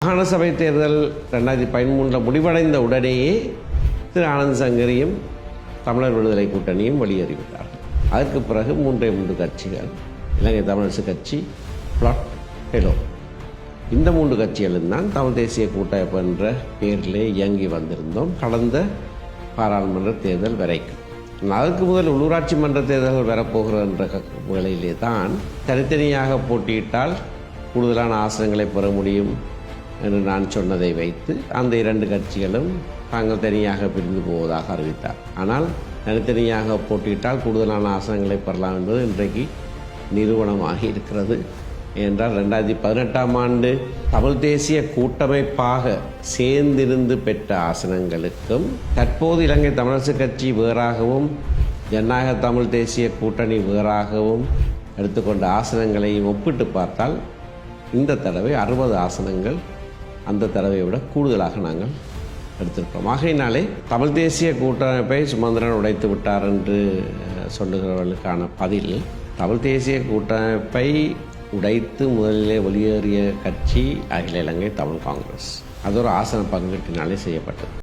மாகாண சபை தேர்தல் 2013 முடிவடைந்த உடனேயே திரு ஆனந்த் சங்கரியும் தமிழர் விடுதலை கூட்டணியும் வெளியேறிவிட்டார்கள். அதற்கு பிறகு மூன்று கட்சிகள், இலங்கை தமிழரசு கட்சி, பிளாட், ஹெலோ, இந்த 3 கட்சிகளும் தான் தமிழ் தேசிய கூட்டமைப்பு என்ற பெயரிலே இயங்கி வந்திருந்தோம் கடந்த பாராளுமன்ற தேர்தல் வரைக்கும். அதற்கு முதல் உள்ளூராட்சி மன்ற தேர்தல்கள் வரப்போகிற என்ற வேளையிலே தான் தனித்தனியாக போட்டியிட்டால் கூடுதலான ஆசனங்களை பெற முடியும் என்று நான் சொன்னதை வைத்து அந்த 2 கட்சிகளும் தாங்கள் தனியாக பிரிந்து போவதாக அறிவித்தார். ஆனால் தனித்தனியாக போட்டியிட்டால் கூடுதலான ஆசனங்களை பெறலாம் என்பது இன்றைக்கு நிறுவனமாகி இருக்கிறது. ஏனென்றால் 2018ஆம் ஆண்டு தமிழ் தேசிய கூட்டமைப்பாக சேர்ந்திருந்து பெற்ற ஆசனங்களுக்கும் தற்போது இலங்கை தமிழரசு கட்சி வேறாகவும் ஜனநாயக தமிழ் தேசிய கூட்டணி வேறாகவும் எடுத்துக்கொண்ட ஆசனங்களையும் ஒப்பிட்டு பார்த்தால் இந்த தடவை 60 ஆசனங்கள் அந்த தடவையை விட கூடுதலாக நாங்கள் எடுத்திருக்கிறோம். ஆகையினாலே தமிழ் தேசிய கூட்டமைப்பை சுமந்திரன் உடைத்து விட்டார் என்று சொல்லுகிறவர்களுக்கான பதில், தமிழ் தேசிய கூட்டமைப்பை உடைத்து முதலிலே வெளியேறிய கட்சி அகில இலங்கை தமிழ் காங்கிரஸ். அது ஒரு ஆசன பங்கீட்டினாலே செய்யப்பட்டது.